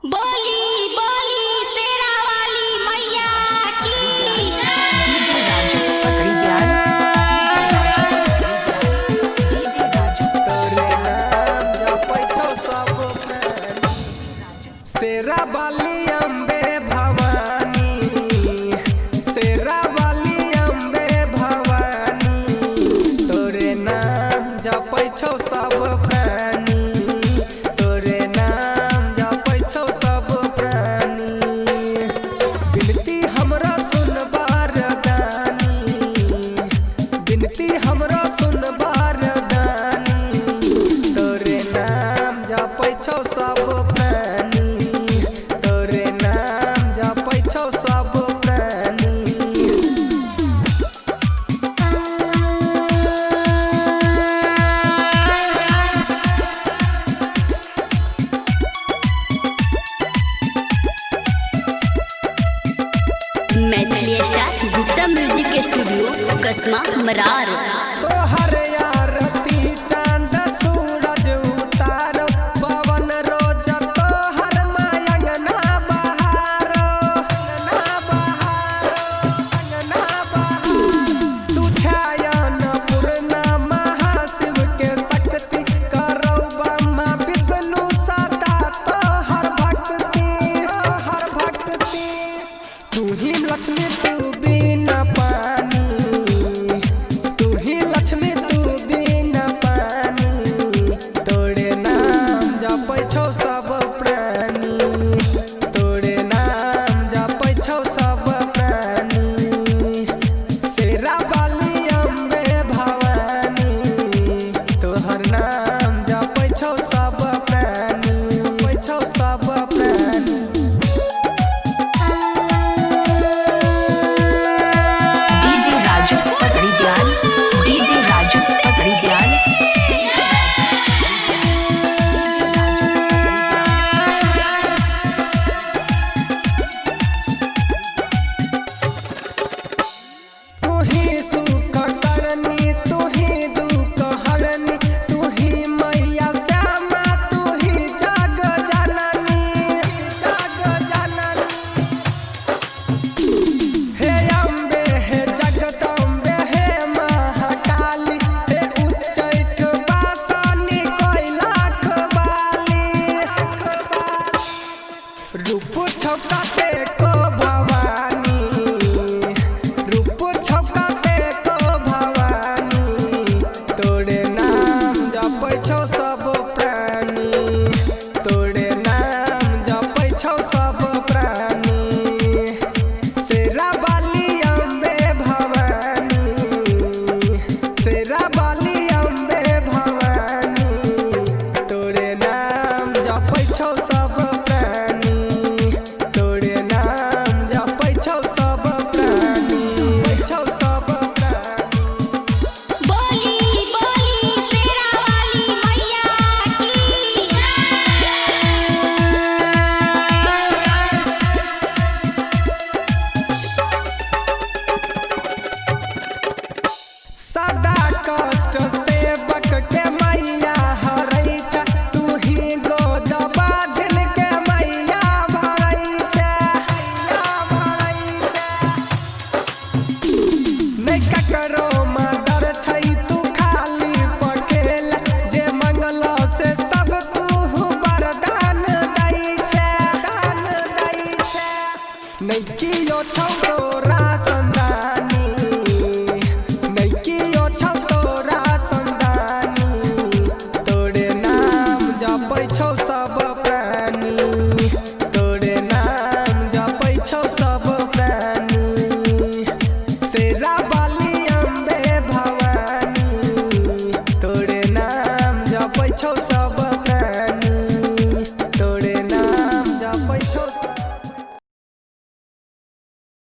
बोली बोली शेरा वाली मैया की डीजे राजू पकड़ी ध्यान। डीजे राजू तोरे नाम जपै छौ सब शेरा वाली अम्बे भवानी, शेरा वाली अम्बे भवानी, तोरे नाम जपै छौ सब प्राणी, तोरे नाम जपै छौ सब प्राणी। बिनती हमरा सुन वरदानी, बिनती हमरा सुन वरदानी, तोरे नाम जपै छौ सब प्राणी, तोरे नाम जपै छौ सब प्राणी। Maithili star Gupta music studio कसमा मरार। तोहर आरती चांद सूरज उतारो, पवन रोज तोहर अंगना बहारो, अंगना बहारो, अंगना बहारो। तू छायन पूर्णा महाशिव के शक्ति, करो ब्रह्मा विष्णु सदा तोहर भक्ति, तोहर भक्ति। तू ही लक्ष्मी तू बिना पानी, तू ही लक्ष्मी तू बिना पानी, तोरे नाम जपै छौ सब प्राणी, तोरे नाम जपै छौ सब प्राणी। शेरा वाली अम्बे भवानी, तोहर नाम जपै छौ सब प्राणी, जपै छौ सब प्राणी। डीजे राजू पकड़ी ध्यान। डीजे राजू पकड़ी ध्यान। तू ही सुख करनी, तू ही दुख हरनी, तू ही मैया श्यामा, तू ही जग जननी, जग जननी। हे अम्बे हे जगदम्बे हे महाकाली, हे उच्चैठ वासनी कैलाश वाली। रूप छौकाते को भवानी, रूप छौकाते को भवानी, तोरे नाम जपै छौ सब प्राणी, तोरे नाम जपै छौ सब प्राणी। शेरा वाली अम्बे भवानी, शेरा वाली अम्बे भवानी, तोरे नाम जपै छौ सब प्राणी, तोरे नाम जपै छौ सब प्राणी, जपै छौ सब प्राणी। बोली बोली शेरा वाली मैया की सदा कष्ट सेवक के मैया हरै छै, तू ही गोद बाझल के मैया भरै छै, मैया भरै छै। नै ककरो मदर छै तू खाली पकेल, जे मंगलो से सब तू वरदान दै छै, दान दै छै। नै कियो छौ